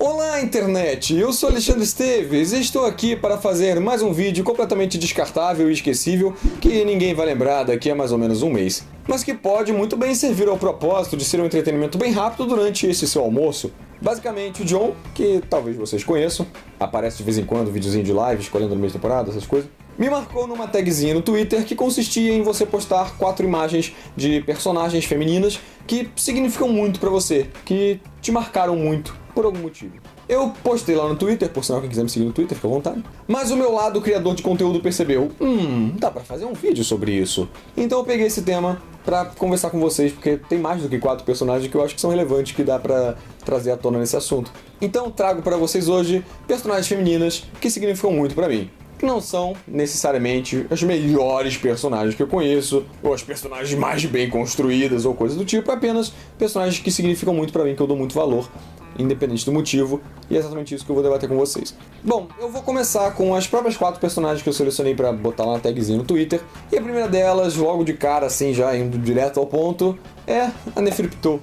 Olá, internet! Eu sou Alexandre Esteves e estou aqui para fazer mais um vídeo completamente descartável e esquecível que ninguém vai lembrar daqui a mais ou menos um mês, mas que pode muito bem servir ao propósito de ser um entretenimento bem rápido durante esse seu almoço. Basicamente, o John, que talvez vocês conheçam, aparece de vez em quando, videozinho de live, escolhendo no meio da temporada, essas coisas, me marcou numa tagzinha no Twitter que consistia em você postar 4 imagens de personagens femininas que significam muito pra você, que te marcaram muito, por algum motivo. Eu postei lá no Twitter, por sinal, quem quiser me seguir no Twitter, fica à vontade. Mas o meu lado criador de conteúdo percebeu, dá pra fazer um vídeo sobre isso. Então eu peguei esse tema pra conversar com vocês, porque tem mais do que 4 personagens que eu acho que são relevantes, que dá pra trazer à tona nesse assunto. Então trago pra vocês hoje personagens femininas que significam muito pra mim. Que não são necessariamente as melhores personagens que eu conheço, ou as personagens mais bem construídas, ou coisa do tipo, apenas personagens que significam muito pra mim, que eu dou muito valor, independente do motivo, e é exatamente isso que eu vou debater com vocês. Bom, eu vou começar com as próprias 4 personagens que eu selecionei pra botar lá na tagzinha no Twitter, e a primeira delas, logo de cara, assim, já indo direto ao ponto, é a Neferpitou,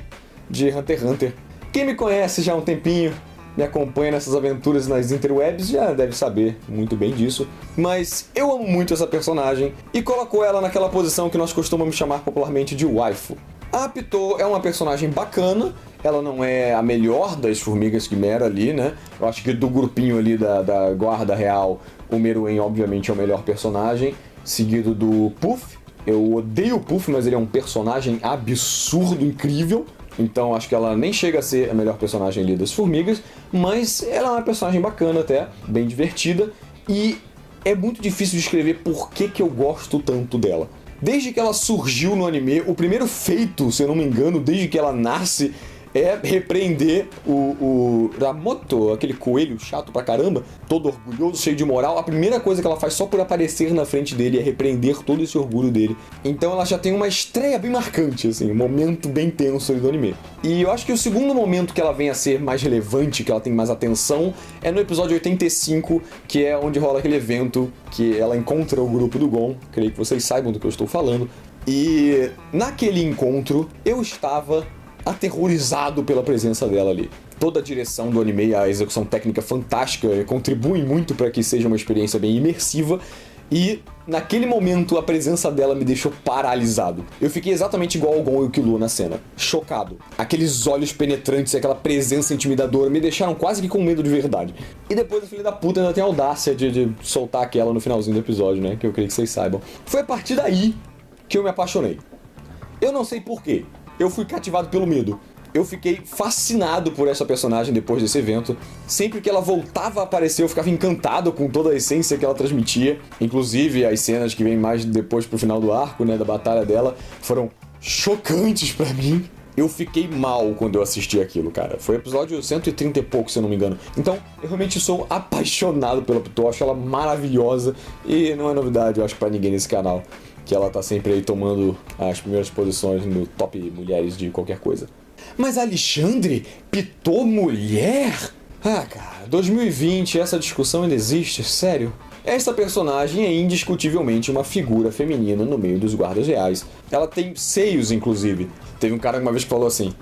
de Hunter x Hunter. Quem me conhece já há um tempinho, me acompanha nessas aventuras nas interwebs, já deve saber muito bem disso. Mas eu amo muito essa personagem e colocou ela naquela posição que nós costumamos chamar popularmente de waifu. A Pitou é uma personagem bacana, ela não é a melhor das formigas quimera ali, né? Eu acho que do grupinho ali da guarda real, o Meruem obviamente é o melhor personagem, seguido do Puff. Eu odeio o Puff, mas ele é um personagem absurdo, incrível. Então acho que ela nem chega a ser a melhor personagem ali das formigas, mas ela é uma personagem bacana até, bem divertida, e é muito difícil de escrever por que eu gosto tanto dela. Desde que ela surgiu no anime, o primeiro feito, se eu não me engano, desde que ela nasce, é repreender o Ramoto, aquele coelho chato pra caramba, todo orgulhoso, cheio de moral. A primeira coisa que ela faz só por aparecer na frente dele é repreender todo esse orgulho dele. Então ela já tem uma estreia bem marcante, assim, um momento bem tenso ali do anime. E eu acho que o segundo momento que ela vem a ser mais relevante, que ela tem mais atenção, é no episódio 85, que é onde rola aquele evento que ela encontra o grupo do Gon. Creio que vocês saibam do que eu estou falando. E naquele encontro, eu estava aterrorizado pela presença dela ali. Toda a direção do anime, a execução técnica fantástica, contribui muito para que seja uma experiência bem imersiva, e naquele momento a presença dela me deixou paralisado. Eu fiquei exatamente igual ao Gon e o Killua na cena, chocado. Aqueles olhos penetrantes e aquela presença intimidadora me deixaram quase que com medo de verdade. E depois a filha da puta ainda tem a audácia de soltar aquela no finalzinho do episódio, né, que eu creio que vocês saibam. Foi a partir daí que eu me apaixonei. Eu não sei porquê. Eu fui cativado pelo medo. Eu fiquei fascinado por essa personagem depois desse evento. Sempre que ela voltava a aparecer, eu ficava encantado com toda a essência que ela transmitia. Inclusive, as cenas que vêm mais depois pro final do arco, né, da batalha dela, foram chocantes pra mim. Eu fiquei mal quando eu assisti aquilo, cara. Foi episódio 130 e pouco, se eu não me engano. Então, eu realmente sou apaixonado pela Pitou, acho ela maravilhosa. E não é novidade, eu acho, pra ninguém nesse canal, que ela tá sempre aí tomando as primeiras posições no top mulheres de qualquer coisa. Mas Alexandre, Pitou mulher? Ah, cara, 2020, essa discussão ainda existe? Sério? Esta personagem é indiscutivelmente uma figura feminina no meio dos guardas reais. Ela tem seios, inclusive. Teve um cara uma vez que falou assim: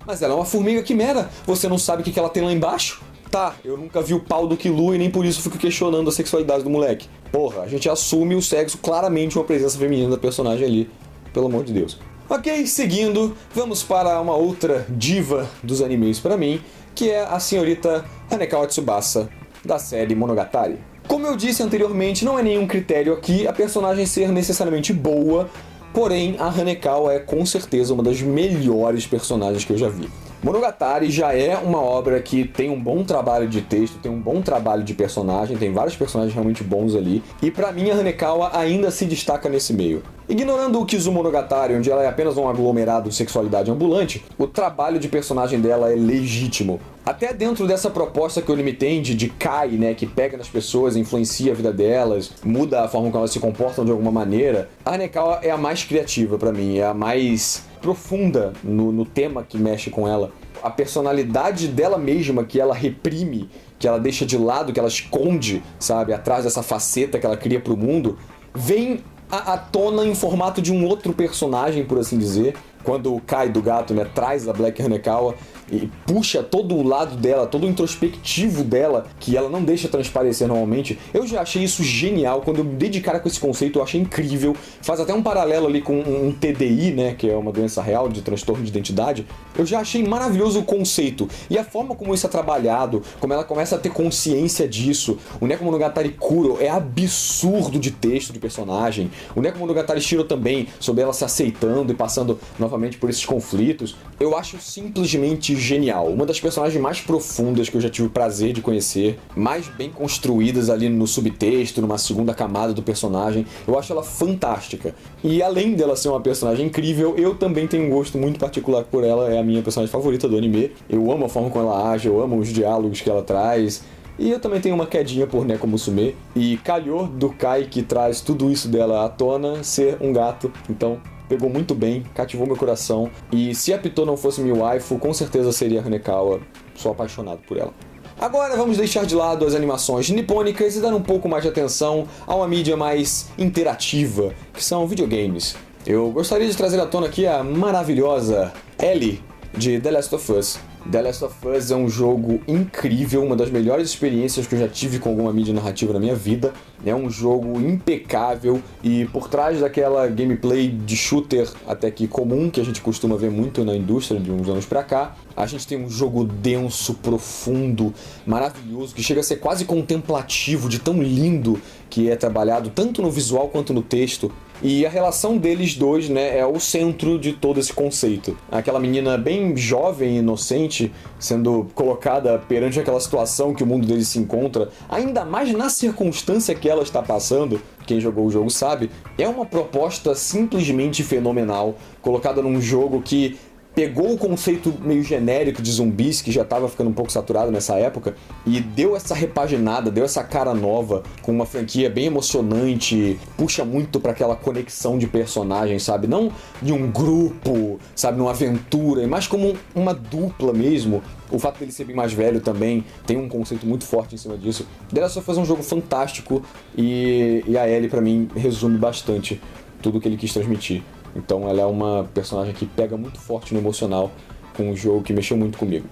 mas ela é uma formiga quimera, você não sabe o que ela tem lá embaixo? Tá, eu nunca vi o pau do Killua e nem por isso fico questionando a sexualidade do moleque. Porra, a gente assume o sexo, claramente uma presença feminina da personagem ali, pelo amor de Deus. Ok, seguindo, vamos para uma outra diva dos animes pra mim, que é a senhorita Hanekawa Tsubasa, da série Monogatari. Como eu disse anteriormente, não é nenhum critério aqui a personagem ser necessariamente boa, porém a Hanekawa é com certeza uma das melhores personagens que eu já vi. Monogatari já é uma obra que tem um bom trabalho de texto, tem um bom trabalho de personagem, tem vários personagens realmente bons ali, e pra mim a Hanekawa ainda se destaca nesse meio. Ignorando o Kizumonogatari, onde ela é apenas um aglomerado de sexualidade ambulante, o trabalho de personagem dela é legítimo. Até dentro dessa proposta que o anime tem de Kai, né, que pega nas pessoas, influencia a vida delas, muda a forma como elas se comportam de alguma maneira, a Hanekawa é a mais criativa pra mim, é a mais profunda no tema que mexe com ela. A personalidade dela mesma que ela reprime, que ela deixa de lado, que ela esconde, sabe, atrás dessa faceta que ela cria pro mundo, vem à tona em formato de um outro personagem, por assim dizer. Quando o Kai do gato, né, traz a Black Hanekawa, e puxa todo o lado dela, todo o introspectivo dela, que ela não deixa transparecer normalmente. Eu já achei isso genial. Quando eu me dei de cara com esse conceito, eu achei incrível. Faz até um paralelo ali com um TDI, né, que é uma doença real de transtorno de identidade. Eu já achei maravilhoso o conceito. E a forma como isso é trabalhado, como ela começa a ter consciência disso. O Nekomonogatari Kuro é absurdo de texto de personagem. O Nekomonogatari Shiro também, sobre ela se aceitando e passando novamente por esses conflitos. Eu acho simplesmente genial. Uma das personagens mais profundas que eu já tive o prazer de conhecer, mais bem construídas ali no subtexto, numa segunda camada do personagem. Eu acho ela fantástica. E além dela ser uma personagem incrível, eu também tenho um gosto muito particular por ela. É a minha personagem favorita do anime. Eu amo a forma como ela age, eu amo os diálogos que ela traz. E eu também tenho uma quedinha por Neko Musume. E calhou do Kai, que traz tudo isso dela à tona, ser um gato. Então, pegou muito bem, cativou meu coração. E se a Pitô não fosse minha waifu, com certeza seria a Hanekawa. Sou apaixonado por ela. Agora vamos deixar de lado as animações nipônicas e dar um pouco mais de atenção a uma mídia mais interativa, que são videogames. Eu gostaria de trazer à tona aqui a maravilhosa Ellie, de The Last of Us. The Last of Us é um jogo incrível, uma das melhores experiências que eu já tive com alguma mídia narrativa na minha vida. É um jogo impecável e por trás daquela gameplay de shooter até que comum, que a gente costuma ver muito na indústria de uns anos pra cá, a gente tem um jogo denso, profundo, maravilhoso, que chega a ser quase contemplativo de tão lindo que é trabalhado tanto no visual quanto no texto. E a relação deles dois, né, é o centro de todo esse conceito. Aquela menina bem jovem e inocente sendo colocada perante aquela situação que o mundo deles se encontra, ainda mais na circunstância que ela está passando, quem jogou o jogo sabe, é uma proposta simplesmente fenomenal, colocada num jogo que pegou o conceito meio genérico de zumbis, que já estava ficando um pouco saturado nessa época, e deu essa repaginada, deu essa cara nova, com uma franquia bem emocionante, puxa muito para aquela conexão de personagens, sabe? Não de um grupo, sabe? Numa aventura, mas como uma dupla mesmo. O fato dele ser bem mais velho também tem um conceito muito forte em cima disso. The Last of Us é um jogo fantástico e a Ellie, pra mim, resume bastante tudo que ele quis transmitir. Então ela é uma personagem que pega muito forte no emocional com um jogo que mexeu muito comigo.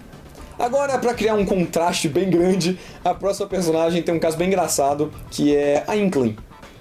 Agora, para criar um contraste bem grande, a próxima personagem tem um caso bem engraçado, que é a Inkling.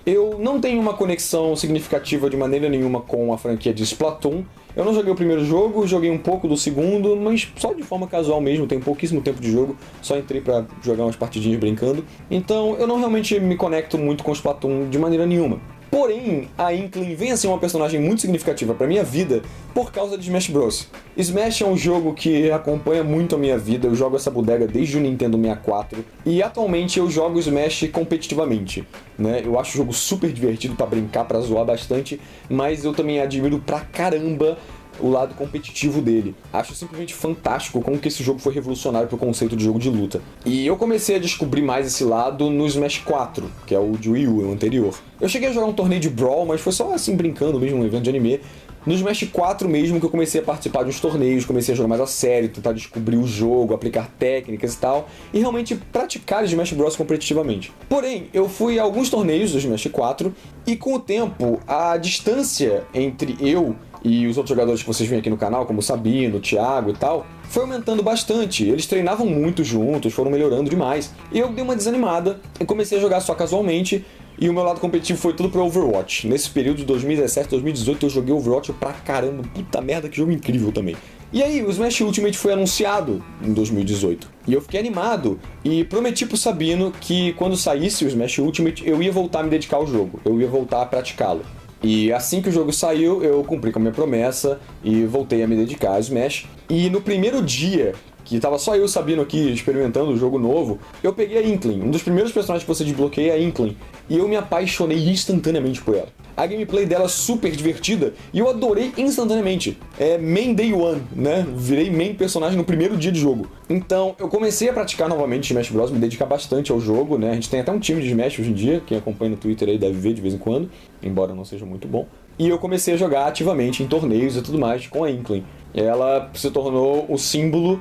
Eu não tenho uma conexão significativa de maneira nenhuma com a franquia de Splatoon. Eu não joguei o primeiro jogo, joguei um pouco do segundo, mas só de forma casual mesmo, tenho pouquíssimo tempo de jogo, só entrei pra jogar umas partidinhas brincando. Então eu não realmente me conecto muito com Splatoon de maneira nenhuma. Porém, a Inkling vem a ser uma personagem muito significativa pra minha vida por causa de Smash Bros. Smash é um jogo que acompanha muito a minha vida, eu jogo essa bodega desde o Nintendo 64 e atualmente eu jogo Smash competitivamente, né? Eu acho o jogo super divertido pra brincar, pra zoar bastante, mas eu também admiro pra caramba o lado competitivo dele. Acho simplesmente fantástico como que esse jogo foi revolucionário pro conceito de jogo de luta. E eu comecei a descobrir mais esse lado no Smash 4, que é o de Wii U, o anterior. Eu cheguei a jogar um torneio de Brawl, mas foi só assim brincando mesmo, um evento de anime. No Smash 4 mesmo que eu comecei a participar de uns torneios, comecei a jogar mais a sério, tentar descobrir o jogo, aplicar técnicas e tal, e realmente praticar Smash Bros competitivamente. Porém, eu fui a alguns torneios do Smash 4, e com o tempo, a distância entre eu e os outros jogadores que vocês veem aqui no canal, como o Sabino, o Thiago e tal, foi aumentando bastante. Eles treinavam muito juntos, foram melhorando demais. E eu dei uma desanimada e comecei a jogar só casualmente, e o meu lado competitivo foi tudo pro Overwatch. Nesse período de 2017, 2018 eu joguei Overwatch pra caramba, puta merda, que jogo incrível também. E aí, o Smash Ultimate foi anunciado em 2018. E eu fiquei animado e prometi pro Sabino que quando saísse o Smash Ultimate eu ia voltar a me dedicar ao jogo, eu ia voltar a praticá-lo. E assim que o jogo saiu, eu cumpri com a minha promessa e voltei a me dedicar a Smash. E no primeiro dia, que tava só eu e o Sabino aqui experimentando o jogo novo, eu peguei a Inkling, um dos primeiros personagens que você desbloqueia é a Inkling, e eu me apaixonei instantaneamente por ela. A gameplay dela é super divertida e eu adorei instantaneamente. É main day one, né? Virei main personagem no primeiro dia de jogo. Então eu comecei a praticar novamente Smash Bros, me dedicar bastante ao jogo, né? A gente tem até um time de Smash hoje em dia, quem acompanha no Twitter aí deve ver de vez em quando, embora não seja muito bom. E eu comecei a jogar ativamente em torneios e tudo mais com a Inkling. ela se tornou o símbolo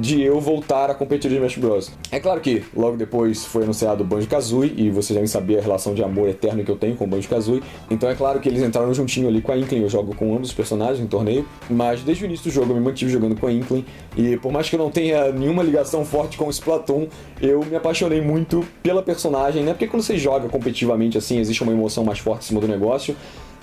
de eu voltar a competir de Smash Bros. É claro que logo depois foi anunciado o Banjo-Kazooie, e vocês devem saber a relação de amor eterno que eu tenho com o Banjo-Kazooie, então é claro que eles entraram juntinho ali com a Inkling. Eu jogo com ambos os personagens em torneio, mas desde o início do jogo eu me mantive jogando com a Inkling, e por mais que eu não tenha nenhuma ligação forte com o Splatoon, eu me apaixonei muito pela personagem, né? Porque quando você joga competitivamente assim, existe uma emoção mais forte em cima do negócio.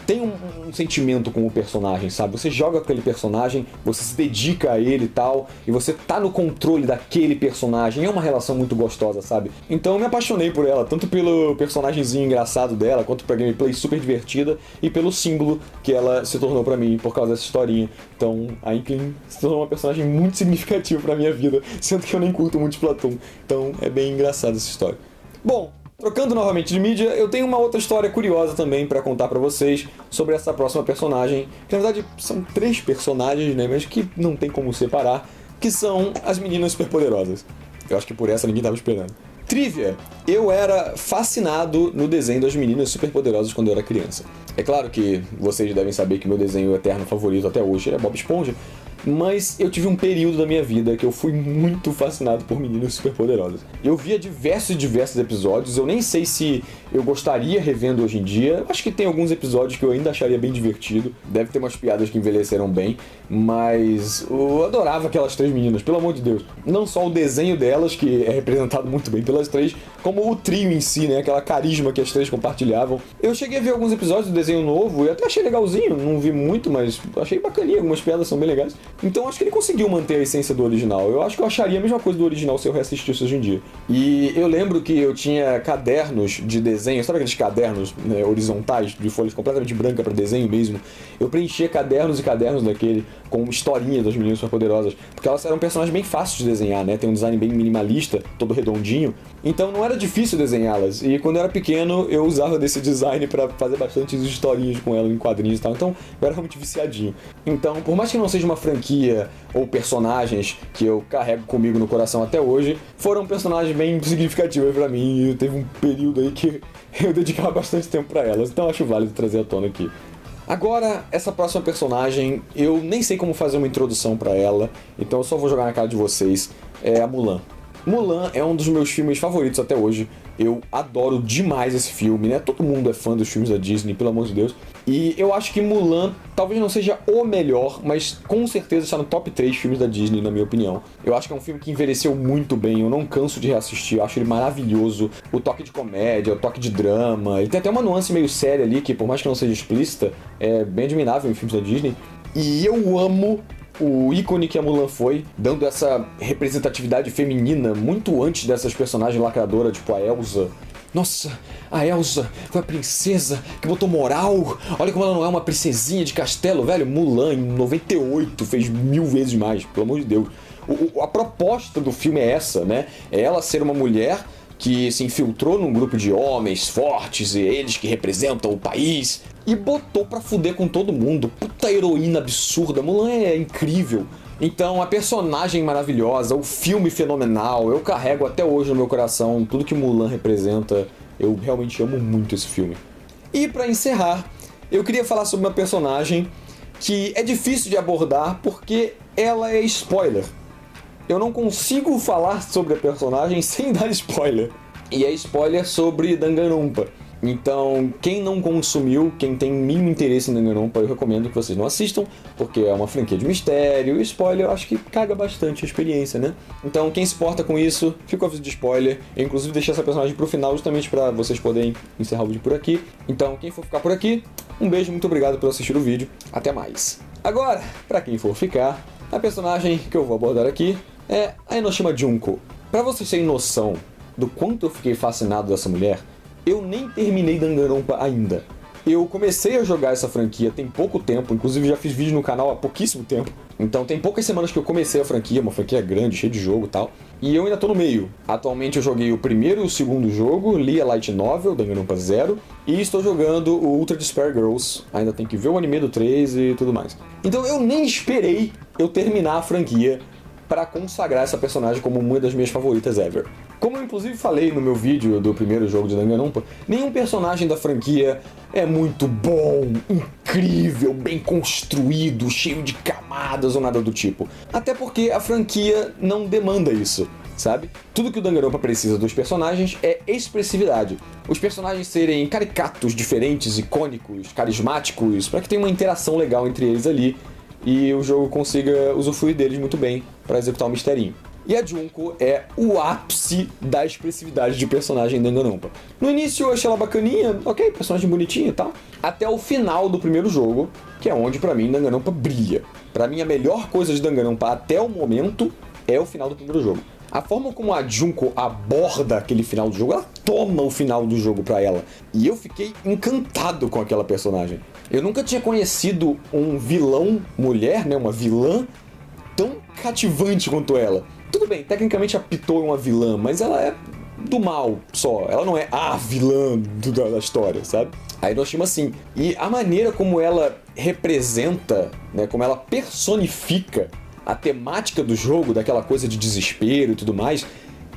Tem um sentimento com o personagem, sabe? Você joga com aquele personagem, você se dedica a ele e tal, e você tá no controle daquele personagem. É uma relação muito gostosa, sabe? Então eu me apaixonei por ela, tanto pelo personagemzinho engraçado dela, quanto pela gameplay super divertida, e pelo símbolo que ela se tornou pra mim por causa dessa historinha. Então a Inkling se tornou uma personagem muito significativa pra minha vida, sendo que eu nem curto muito Splatoon. Então é bem engraçada essa história. Bom, trocando novamente de mídia, eu tenho uma outra história curiosa também pra contar pra vocês sobre essa próxima personagem, que na verdade são 3 personagens, né, mas que não tem como separar, que são as meninas superpoderosas. Eu acho que por essa ninguém tava esperando. Trivia: eu era fascinado no desenho das meninas superpoderosas quando eu era criança. É claro que vocês devem saber que meu desenho eterno favorito até hoje é Bob Esponja, mas eu tive um período da minha vida que eu fui muito fascinado por meninas superpoderosas. Eu via diversos e diversos episódios, eu nem sei se eu gostaria revendo hoje em dia. Acho que tem alguns episódios que eu ainda acharia bem divertido, deve ter umas piadas que envelheceram bem, mas eu adorava aquelas 3 meninas, pelo amor de Deus. Não só o desenho delas, que é representado muito bem pelas 3, como o trio em si, né, aquela carisma que as 3 compartilhavam. Eu cheguei a ver alguns episódios do desenho novo e até achei legalzinho, não vi muito, mas achei bacaninha, algumas piadas são bem legais. Então acho que ele conseguiu manter a essência do original. Eu acho que eu acharia a mesma coisa do original se eu reassistisse hoje em dia. E eu lembro que eu tinha cadernos de desenho, sabe aqueles cadernos, né, horizontais, de folhas completamente branca para desenho mesmo? Eu preenchia cadernos e cadernos daquele com historinha das meninas superpoderosas, porque elas eram personagens bem fáceis de desenhar, né? Tem um design bem minimalista, todo redondinho, então não era difícil desenhá-las. E quando eu era pequeno, eu usava desse design para fazer bastante historinhas com ela em quadrinhos e tal, então eu era realmente viciadinho. Então, por mais que não seja uma franquia ou personagens que eu carrego comigo no coração até hoje, foram personagens bem significativos pra mim, e teve um período aí que eu dedicava bastante tempo pra elas, então acho válido trazer à tona aqui. Agora, essa próxima personagem, eu nem sei como fazer uma introdução pra ela, então eu só vou jogar na cara de vocês, é a Mulan. Mulan é um dos meus filmes favoritos até hoje. Eu adoro demais esse filme, né? Todo mundo é fã dos filmes da Disney, pelo amor de Deus. E eu acho que Mulan talvez não seja o melhor, mas com certeza está no top 3 filmes da Disney, na minha opinião. Eu acho que é um filme que envelheceu muito bem, eu não canso de reassistir, eu acho ele maravilhoso. O toque de comédia, o toque de drama, ele tem até uma nuance meio séria ali, que por mais que não seja explícita, é bem admirável em filmes da Disney. E eu amo o ícone que a Mulan foi, dando essa representatividade feminina muito antes dessas personagens lacradoras, tipo a Elsa. Nossa, a Elsa foi a princesa que botou moral. Olha como ela não é uma princesinha de castelo, velho. Mulan, em 98, fez 1000 vezes mais, pelo amor de Deus. A proposta do filme é essa, né? É ela ser uma mulher que se infiltrou num grupo de homens fortes, e eles que representam o país, e botou pra fuder com todo mundo. Puta heroína absurda, Mulan é incrível. Então, a personagem maravilhosa, o filme fenomenal, eu carrego até hoje no meu coração tudo que Mulan representa. Eu realmente amo muito esse filme. E pra encerrar, eu queria falar sobre uma personagem que é difícil de abordar porque ela é spoiler. Eu não consigo falar sobre a personagem sem dar spoiler. E é spoiler sobre Danganronpa. Então, quem não consumiu, quem tem mínimo interesse em Danganronpa, eu recomendo que vocês não assistam, porque é uma franquia de mistério, e spoiler eu acho que caga bastante a experiência, né? Então, quem se importa com isso, fica o aviso de spoiler. Eu, inclusive, deixei essa personagem pro final, justamente pra vocês poderem encerrar o vídeo por aqui. Então, quem for ficar por aqui, um beijo, muito obrigado por assistir o vídeo. Até mais. Agora, pra quem for ficar, a personagem que eu vou abordar aqui é a Enoshima Junko. Pra vocês terem noção do quanto eu fiquei fascinado dessa mulher, eu nem terminei Danganronpa ainda. Eu comecei a jogar essa franquia tem pouco tempo, inclusive já fiz vídeo no canal há pouquíssimo tempo. Então tem poucas semanas que eu comecei a franquia, uma franquia grande, cheia de jogo e tal. E eu ainda tô no meio. Atualmente eu joguei o primeiro e o segundo jogo, li a Light Novel, Danganronpa 0, e estou jogando o Ultra Despair Girls. Ainda tem que ver o anime do 3 e tudo mais. Então eu nem esperei eu terminar a franquia para consagrar essa personagem como uma das minhas favoritas ever. Como eu inclusive falei no meu vídeo do primeiro jogo de Danganronpa, nenhum personagem da franquia é muito bom, incrível, bem construído, cheio de camadas ou nada do tipo. Até porque a franquia não demanda isso, sabe? Tudo que o Danganronpa precisa dos personagens é expressividade. Os personagens serem caricatos, diferentes, icônicos, carismáticos, para que tenha uma interação legal entre eles ali e o jogo consiga usufruir deles muito bem para executar o misterinho. E a Junko é o ápice da expressividade de personagem em Danganronpa. No início eu achei ela bacaninha, ok, personagem bonitinho e tal, até o final do primeiro jogo, que é onde pra mim Danganronpa brilha. Pra mim a melhor coisa de Danganronpa até o momento é o final do primeiro jogo. A forma como a Junko aborda aquele final do jogo, ela toma o final do jogo pra ela. E eu fiquei encantado com aquela personagem. Eu nunca tinha conhecido um vilão mulher, né, uma vilã, tão cativante quanto ela. Tudo bem, tecnicamente a Pitou é uma vilã, mas ela é do mal só. Ela não é a vilã da história, sabe? A Hiroshima sim. E a maneira como ela representa, né, como ela personifica a temática do jogo, daquela coisa de desespero e tudo mais,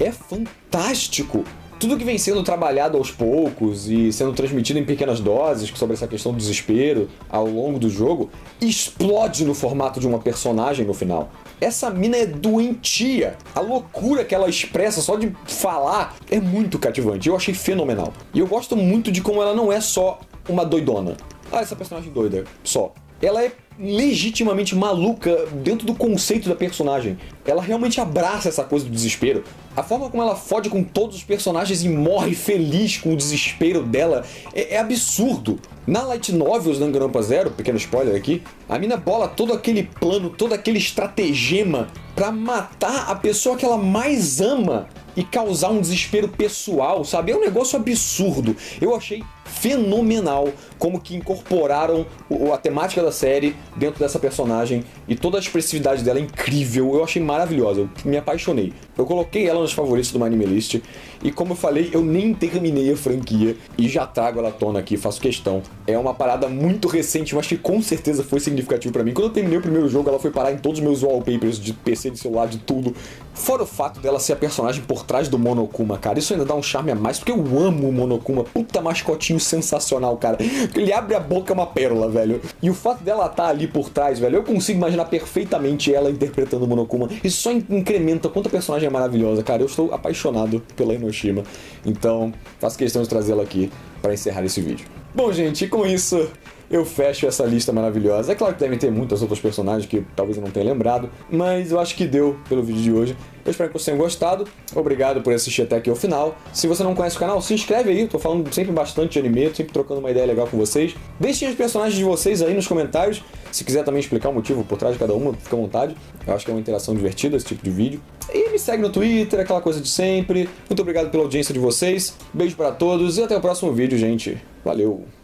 é fantástico. Tudo que vem sendo trabalhado aos poucos e sendo transmitido em pequenas doses sobre essa questão do desespero ao longo do jogo, explode no formato de uma personagem no final. Essa mina é doentia. A loucura que ela expressa só de falar é muito cativante. Eu achei fenomenal. E eu gosto muito de como ela não é só uma doidona. Ah, essa personagem doida, só. Ela é legitimamente maluca dentro do conceito da personagem. Ela realmente abraça essa coisa do desespero. A forma como ela fode com todos os personagens e morre feliz com o desespero dela é absurdo. Na Light Novels Danganronpa Zero, pequeno spoiler aqui, a mina bola todo aquele plano, todo aquele estratagema pra matar a pessoa que ela mais ama e causar um desespero pessoal, sabe? É um negócio absurdo. Eu achei fenomenal como que incorporaram a temática da série dentro dessa personagem e toda a expressividade dela é incrível. Eu achei maravilhosa, eu me apaixonei. Eu coloquei ela nos favoritos do My Anime List e, como eu falei, eu nem terminei a franquia e já trago ela à tona aqui, faço questão. É uma parada muito recente, mas que com certeza foi significativo pra mim. Quando eu terminei o primeiro jogo, ela foi parar em todos os meus wallpapers de PC, de celular, de tudo. Fora o fato dela ser a personagem por trás do Monokuma, cara, isso ainda dá um charme a mais, porque eu amo o Monokuma, puta mascotinho sensacional, cara. Ele abre a boca, é uma pérola, velho. E o fato dela estar ali por trás, velho, eu consigo imaginar perfeitamente ela interpretando o Monokuma. Isso só incrementa quanto a personagem é maravilhosa, cara. Eu estou apaixonado pela Enoshima, então faço questão de trazê-la aqui para encerrar esse vídeo. Bom, gente, com isso eu fecho essa lista maravilhosa. É claro que devem ter muitas outras personagens que talvez eu não tenha lembrado, mas eu acho que deu pelo vídeo de hoje. Eu espero que vocês tenham gostado. Obrigado por assistir até aqui ao final. Se você não conhece o canal, se inscreve aí. Tô falando sempre bastante de anime, sempre trocando uma ideia legal com vocês. Deixem os personagens de vocês aí nos comentários. Se quiser também explicar o motivo por trás de cada uma, fica à vontade. Eu acho que é uma interação divertida esse tipo de vídeo. E me segue no Twitter, aquela coisa de sempre. Muito obrigado pela audiência de vocês. Beijo pra todos e até o próximo vídeo, gente. Valeu!